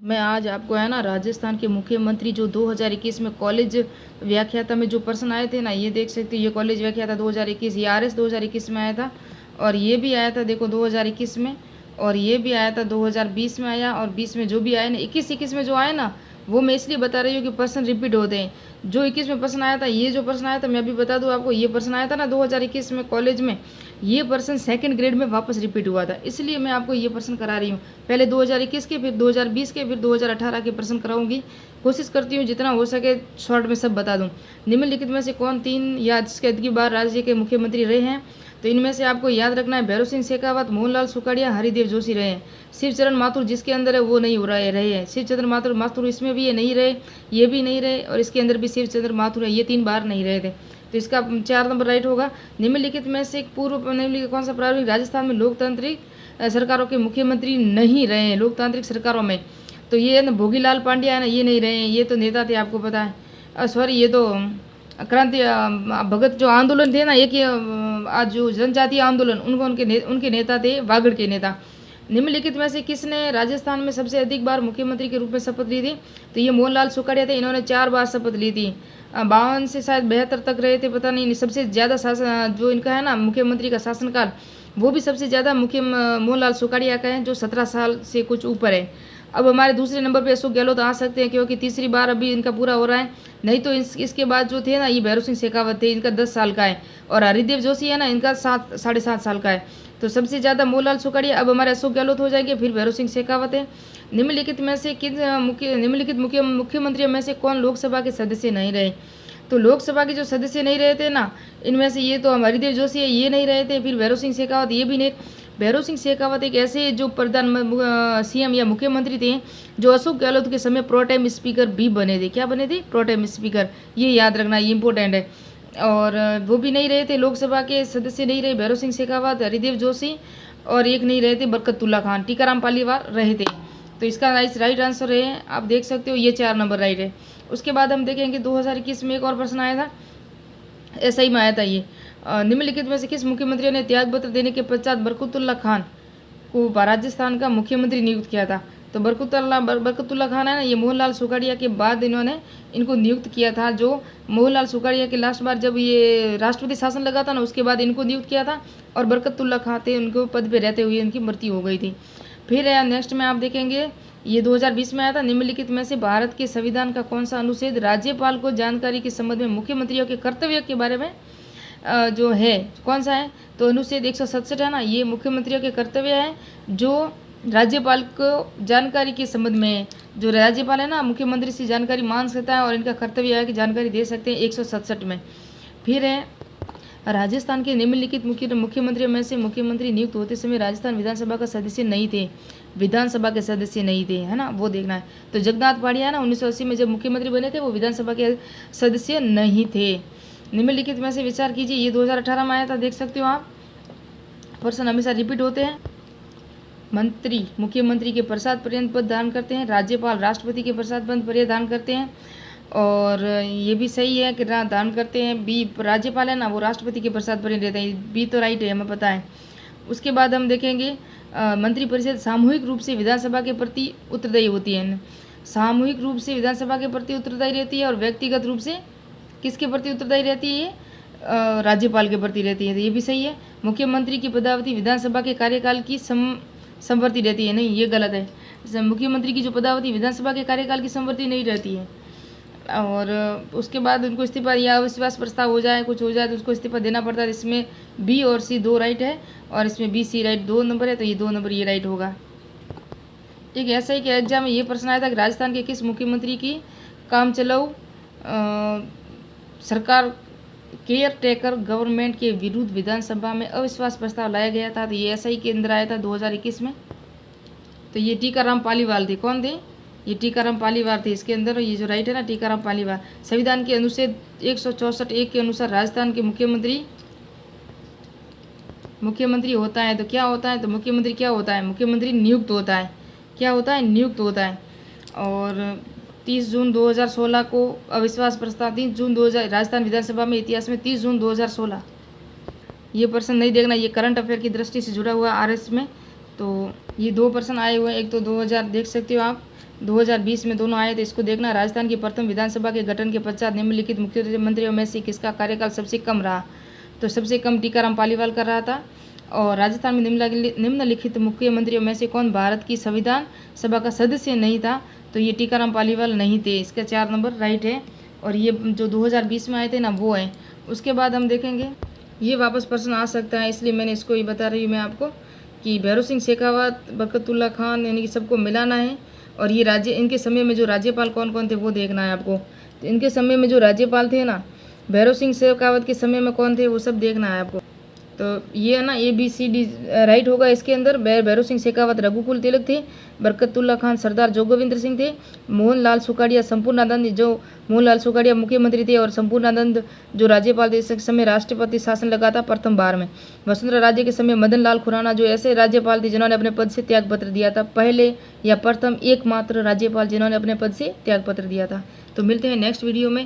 मैं आज आपको है ना राजस्थान के मुख्यमंत्री जो 2021 में कॉलेज व्याख्याता में जो प्रश्न आए थे ना, ये देख सकते हो। ये कॉलेज व्याख्याता 2021, ये आरएस 2021 में आया था, और ये भी आया था देखो 2021 में, और ये भी आया था 2020 में आया, और 20 में जो भी आया ना, 21 में जो आया ना, वो मैं इसलिए बता रही हूँ कि प्रश्न रिपीट होते हैं। जो 21 में प्रश्न आया था, ये जो प्रश्न आया था मैं अभी बता दूँ आपको, ये प्रश्न आया था ना 2021 में कॉलेज में, ये प्रश्न सेकंड ग्रेड में वापस रिपीट हुआ था, इसलिए मैं आपको ये प्रश्न करा रही हूँ। पहले 2021 के, फिर 2020 के, फिर 2018 के प्रश्न कराऊंगी। कोशिश करती हूँ जितना हो सके शॉर्ट में सब बता दूँ। निम्नलिखित में से कौन 3 या जिसके अधिक बार राज्य के मुख्यमंत्री रहे हैं? तो इनमें से आपको याद रखना है, भैरव सिंह शेखावत, मोहनलाल सुखाड़िया, हरिदेव जोशी रहे हैं। शिवचरण माथुर जिसके अंदर है वो नहीं हो रहे हैं। शिवचंद्र माथुर इसमें भी ये नहीं रहे, ये भी नहीं रहे, और इसके अंदर भी शिवचंद्र माथुर है, ये 3 बार नहीं रहे थे। तो इसका 4 नंबर राइट होगा। निम्नलिखित में से पूर्व निम्नलिखित कौन सा प्रारंभिक राजस्थान में लोकतांत्रिक सरकारों के मुख्यमंत्री नहीं रहे हैं? लोकतांत्रिक सरकारों में तो ये ना भोगीलाल पांड्या है ना, ये नहीं रहे हैं, ये तो नेता थे आपको पता है। सॉरी, ये तो क्रांति भगत जो आंदोलन थे ना, एक आज जो जनजातीय आंदोलन, उनके नेता थे, वागड़ के नेता। निम्नलिखित में से किसने राजस्थान में सबसे अधिक बार मुख्यमंत्री के रूप में शपथ ली थी? तो ये मोहनलाल सुखाड़िया थे, इन्होंने 4 बार शपथ ली थी। 52 से शायद 72 तक रहे थे, पता नहीं। सबसे ज़्यादा शासन जो इनका है ना मुख्यमंत्री का शासनकाल, वो भी सबसे ज़्यादा मोहनलाल सुखाड़िया का है, जो 17 साल से कुछ ऊपर है। अब हमारे दूसरे नंबर पे अशोक गहलोत आ सकते हैं, क्योंकि तीसरी बार अभी इनका पूरा हो रहा है। नहीं तो इसके बाद जो थे ना, ये भैरव सिंह शेखावत थे, इनका 10 साल का है, और हरिदेव जोशी है ना, इनका 7 साढ़े 7 साल का है। तो सबसे ज़्यादा मोहनलाल सुखाड़िया, अब हमारे अशोक गहलोत हो जाएंगे, फिर भैरव सिंह शेखावत है। निम्नलिखित में से निम्नलिखित मुख्यमंत्रियों में से कौन लोकसभा के सदस्य नहीं रहे? तो लोकसभा के जो सदस्य नहीं रहे थे ना, इनमें से ये तो हरिदेव जोशी है, ये नहीं रहे थे, फिर भैरव सिंह शेखावत, ये भी नहीं। भैरव सिंह शेखावत एक ऐसे जो सीएम या मुख्यमंत्री थे जो अशोक गहलोत के समय प्रोटेम स्पीकर भी बने थे। क्या बने थे? प्रोटेम स्पीकर, ये याद रखना, ये इंपॉर्टेंट है। और वो भी नहीं रहे थे, लोकसभा के सदस्य नहीं रहे भैरव सिंह शेखावत, हरिदेव जोशी, और एक नहीं रहे थे बरकतुल्ला खान, टीकाराम पालीवाल रहे थे। तो इसका राइट आंसर है, आप देख सकते हो, ये 4 नंबर राइट है। उसके बाद हम देखेंगे 2021 में एक और प्रश्न आया था, ऐसा ही में आया था ये। निम्नलिखित में से किस मुख्यमंत्री ने त्यागपत्र देने के पश्चात बरकतुल्ला खान को राजस्थान का मुख्यमंत्री नियुक्त किया था? तो बरकतुल्ला खान है ना, ये मोहनलाल सुखाड़िया के बाद इन्होंने इनको नियुक्त किया था। जो मोहनलाल सुखाड़िया के लास्ट बार जब ये राष्ट्रपति शासन लगा था ना, उसके बाद इनको नियुक्त किया था, और बरकतुल्ला खान थे, उनको पद पे रहते हुए इनकी मृत्यु हो गई थी। फिर नेक्स्ट में आप देखेंगे, ये 2020 में आया था। निम्नलिखित में से भारत के संविधान का कौन सा अनुच्छेद राज्यपाल को जानकारी के संबंध में मुख्यमंत्रियों के कर्तव्य के बारे में जो है, कौन सा है? तो अनुच्छेद 167 है ना, ये मुख्यमंत्रियों के कर्तव्य है, जो राज्यपाल को जानकारी के संबंध में, जो राज्यपाल है ना, मुख्यमंत्री से जानकारी मांग सकता है, और इनका कर्तव्य है कि जानकारी दे सकते हैं 167 में। फिर है राजस्थान के निम्नलिखित मुख्यमंत्रियों में से मुख्यमंत्री नियुक्त होते समय राजस्थान विधानसभा का सदस्य नहीं थे। विधानसभा के सदस्य नहीं थे, है ना, वो देखना है। तो जगन्नाथ पाड़िया ना 1980 में जब मुख्यमंत्री बने थे, वो विधानसभा के सदस्य नहीं थे। निम्नलिखित में से विचार कीजिए, ये 2018 में आया था, देख सकते हो आप। प्रश्न हमेशा रिपीट होते हैं। मंत्री मुख्यमंत्री के प्रसाद पर्यंत पद धारण करते हैं, राज्यपाल राष्ट्रपति के प्रसाद पर्यंत धारण करते हैं, और ये भी सही है कि दान करते हैं। बी राज्यपाल है ना, वो राष्ट्रपति के प्रसाद पर्यंत रहते हैं, बी तो राइट है, हमें पता है। उसके बाद हम देखेंगे मंत्रिपरिषद सामूहिक रूप से विधानसभा के प्रति उत्तरदायी होती है। सामूहिक रूप से विधानसभा के प्रति उत्तरदायी रहती है, और व्यक्तिगत रूप से किसके प्रति उत्तरदायी रहती है? ये राज्यपाल के प्रति रहती है, तो ये भी सही है। मुख्यमंत्री की पदावधि विधानसभा के कार्यकाल की समवर्ती रहती है, नहीं, ये गलत है। मुख्यमंत्री की जो पदावधि विधानसभा के कार्यकाल की समवर्ती नहीं रहती है। और उसके बाद उनको इस्तीफा या अविश्वास प्रस्ताव हो जाए, कुछ हो जाए, तो उसको इस्तीफा देना पड़ता है। इसमें बी और सी 2 राइट है, और इसमें बी सी राइट 2 नंबर है, तो ये 2 नंबर ये राइट होगा। ठीक है, ऐसा ही कि एग्जाम में ये प्रश्न आया था कि राजस्थान के किस मुख्यमंत्री की काम चलाऊ सरकार केयर टेकर गवर्नमेंट के विरुद्ध विधानसभा में अविश्वास प्रस्ताव लाया गया था? तो ये ऐसा ही के अंदर आया था 2021 में। तो ये टीकाराम पालीवाल थे। कौन थे? ये टीकाराम पालीवाल थे इसके अंदर, ये जो राइट है ना, टीकाराम पालीवाल। संविधान के अनुच्छेद 164(1) के अनुसार राजस्थान के मुख्यमंत्री होता है, तो क्या होता है? तो मुख्यमंत्री क्या होता है? मुख्यमंत्री नियुक्त होता है। क्या होता है? नियुक्त होता है। और 30 जून 2016 को अविश्वास प्रस्ताव, 30 जून 2000 राजस्थान विधानसभा में इतिहास में 30 जून 2016, ये प्रश्न नहीं देखना, ये करंट अफेयर की दृष्टि से जुड़ा हुआ आरएस में। तो ये 2 प्रश्न आए हुए हैं, एक तो 2000 देख सकते हो आप, 2020 में दोनों आए थे, इसको देखना। राजस्थान की प्रथम विधानसभा के गठन के पश्चात निम्नलिखित मुख्यमंत्रियों में से किसका कार्यकाल सबसे कम रहा? तो सबसे कम टीकाराम पालीवाल कर रहा था। और राजस्थान में निम्नलिखित मुख्यमंत्रियों में से कौन भारत की संविधान सभा का सदस्य नहीं था? तो ये टीकाराम पालीवाल नहीं थे। इसका 4 नंबर राइट है। और ये जो 2020 में आए थे ना, वो है। उसके बाद हम देखेंगे, ये वापस प्रश्न आ सकता है, इसलिए मैंने इसको ही बता रही हूँ मैं आपको कि भैरव सिंह शेखावत, बरकतुल्ला खान, यानी कि सबको मिलाना है। और ये इनके समय में जो राज्यपाल कौन कौन थे वो देखना है आपको। तो इनके समय में जो राज्यपाल थे ना, भैरव सिंह शेखावत के समय में कौन थे वो सब देखना है आपको। तो ये है ना, ABCD राइट होगा इसके अंदर। भैरव सिंह शेखावत रघुकुल तिलक थे, बरकतुल्ला खान सरदार जोगविंदर सिंह थे, मोहनलाल सुखाड़िया संपूर्णानंद, जो मोहनलाल सुखाड़िया मुख्यमंत्री थे और संपूर्णानंद जो राज्यपाल थे। इस समय राष्ट्रपति शासन लगा था प्रथम बार में। वसुंधरा राज्य के समय मदन लाल खुराना जो ऐसे राज्यपाल थे जिन्होंने अपने पद से त्याग पत्र दिया था, पहले या प्रथम एकमात्र राज्यपाल जिन्होंने अपने पद से त्याग पत्र दिया था। तो मिलते हैं नेक्स्ट वीडियो में।